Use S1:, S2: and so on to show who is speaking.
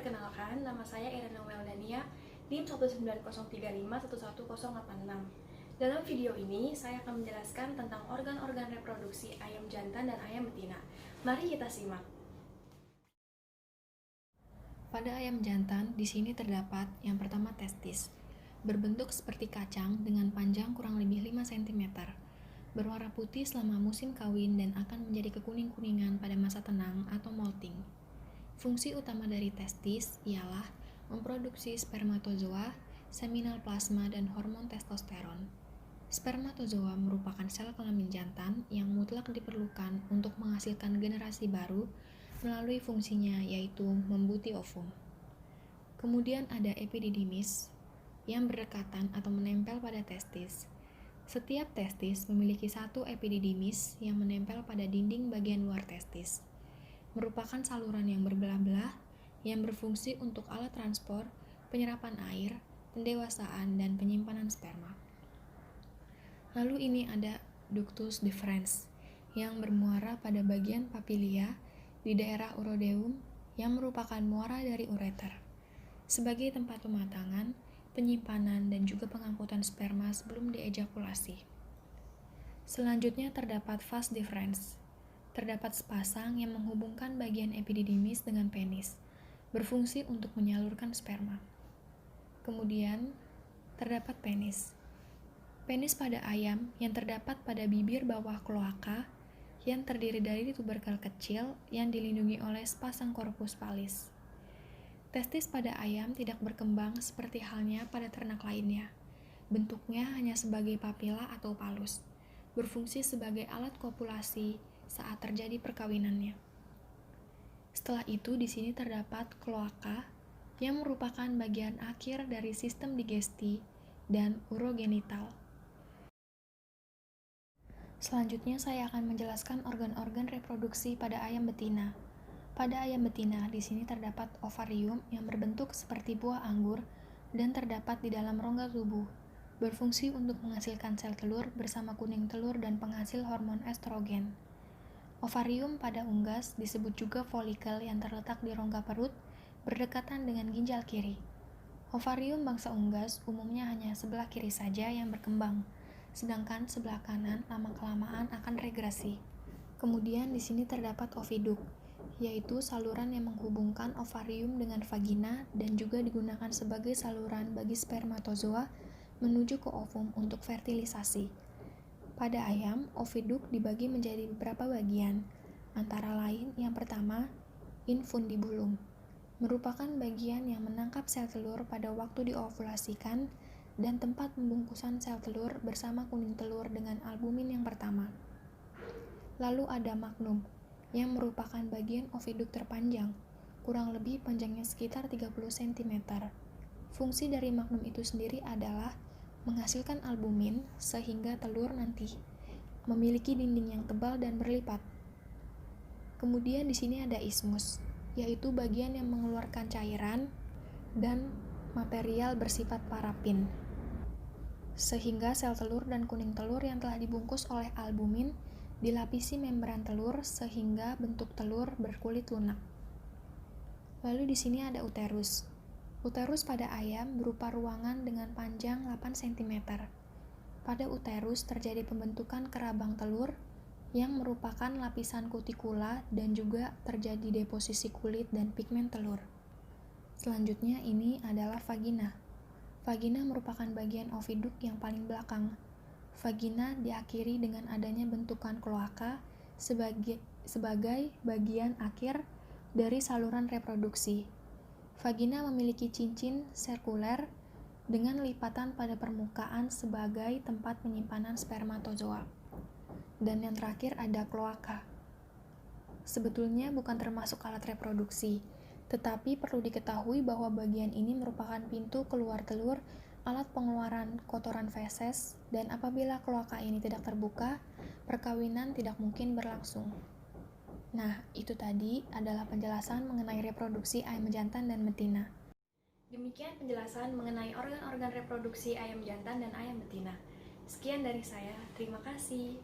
S1: Perkenalkan, nama saya Irena Weldania, NIM 19035111086. Dalam video ini, saya akan menjelaskan tentang organ-organ reproduksi ayam jantan dan ayam betina. Mari kita simak.
S2: Pada ayam jantan, di sini terdapat yang pertama testis, berbentuk seperti kacang dengan panjang kurang lebih 5 cm, berwarna putih selama musim kawin dan akan menjadi kekuning-kuningan pada masa tenang atau molting. Fungsi utama dari testis ialah memproduksi spermatozoa, seminal plasma, dan hormon testosteron. Spermatozoa merupakan sel kelamin jantan yang mutlak diperlukan untuk menghasilkan generasi baru melalui fungsinya yaitu membuti ovum. Kemudian ada epididymis yang berdekatan atau menempel pada testis. Setiap testis memiliki satu epididymis yang menempel pada dinding bagian luar testis. Merupakan saluran yang berbelah-belah yang berfungsi untuk alat transport, penyerapan air, pendewasaan, dan penyimpanan sperma. Lalu ini ada ductus deferens yang bermuara pada bagian papilia di daerah urodeum yang merupakan muara dari ureter sebagai tempat pematangan, penyimpanan, dan juga pengangkutan sperma sebelum diejakulasi. Selanjutnya terdapat vas deferens. Terdapat sepasang yang menghubungkan bagian epididymis dengan penis, berfungsi untuk menyalurkan sperma. Kemudian, terdapat penis. Penis pada ayam yang terdapat pada bibir bawah kloaka yang terdiri dari tuberkel kecil yang dilindungi oleh sepasang korpus pallis. Testis pada ayam tidak berkembang seperti halnya pada ternak lainnya. Bentuknya hanya sebagai papila atau palus, berfungsi sebagai alat kopulasi saat terjadi perkawinannya. Setelah itu, di sini terdapat kloaka yang merupakan bagian akhir dari sistem digesti dan urogenital. Selanjutnya saya akan menjelaskan organ-organ reproduksi pada ayam betina. Pada ayam betina, di sini terdapat ovarium yang berbentuk seperti buah anggur dan terdapat di dalam rongga tubuh, berfungsi untuk menghasilkan sel telur bersama kuning telur dan penghasil hormon estrogen. Ovarium pada unggas disebut juga folikel yang terletak di rongga perut berdekatan dengan ginjal kiri. Ovarium bangsa unggas umumnya hanya sebelah kiri saja yang berkembang, sedangkan sebelah kanan lama-kelamaan akan regresi. Kemudian di sini terdapat oviduk, yaitu saluran yang menghubungkan ovarium dengan vagina dan juga digunakan sebagai saluran bagi spermatozoa menuju ke ovum untuk fertilisasi. Pada ayam, oviduk dibagi menjadi beberapa bagian, antara lain yang pertama, infundibulum, merupakan bagian yang menangkap sel telur pada waktu diovulasikan dan tempat pembungkusan sel telur bersama kuning telur dengan albumin yang pertama. Lalu ada magnum, yang merupakan bagian oviduk terpanjang, kurang lebih panjangnya sekitar 30 cm. Fungsi dari magnum itu sendiri adalah menghasilkan albumin sehingga telur nanti memiliki dinding yang tebal dan berlipat. Kemudian di sini ada ismus, yaitu bagian yang mengeluarkan cairan dan material bersifat parafin, sehingga sel telur dan kuning telur yang telah dibungkus oleh albumin dilapisi membran telur sehingga bentuk telur berkulit lunak. Lalu di sini ada uterus. Uterus pada ayam berupa ruangan dengan panjang 8 cm. Pada uterus terjadi pembentukan kerabang telur yang merupakan lapisan kutikula dan juga terjadi deposisi kulit dan pigmen telur. Selanjutnya ini adalah vagina. Vagina merupakan bagian oviduk yang paling belakang. Vagina diakhiri dengan adanya bentukan kloaka sebagai bagian akhir dari saluran reproduksi. Vagina memiliki cincin sirkuler dengan lipatan pada permukaan sebagai tempat penyimpanan spermatozoa. Dan yang terakhir ada kloaka. Sebetulnya bukan termasuk alat reproduksi, tetapi perlu diketahui bahwa bagian ini merupakan pintu keluar telur, alat pengeluaran kotoran feses, dan apabila kloaka ini tidak terbuka, perkawinan tidak mungkin berlangsung. Nah, itu tadi adalah penjelasan mengenai reproduksi ayam jantan dan betina.
S1: Demikian penjelasan mengenai organ-organ reproduksi ayam jantan dan ayam betina. Sekian dari saya, terima kasih.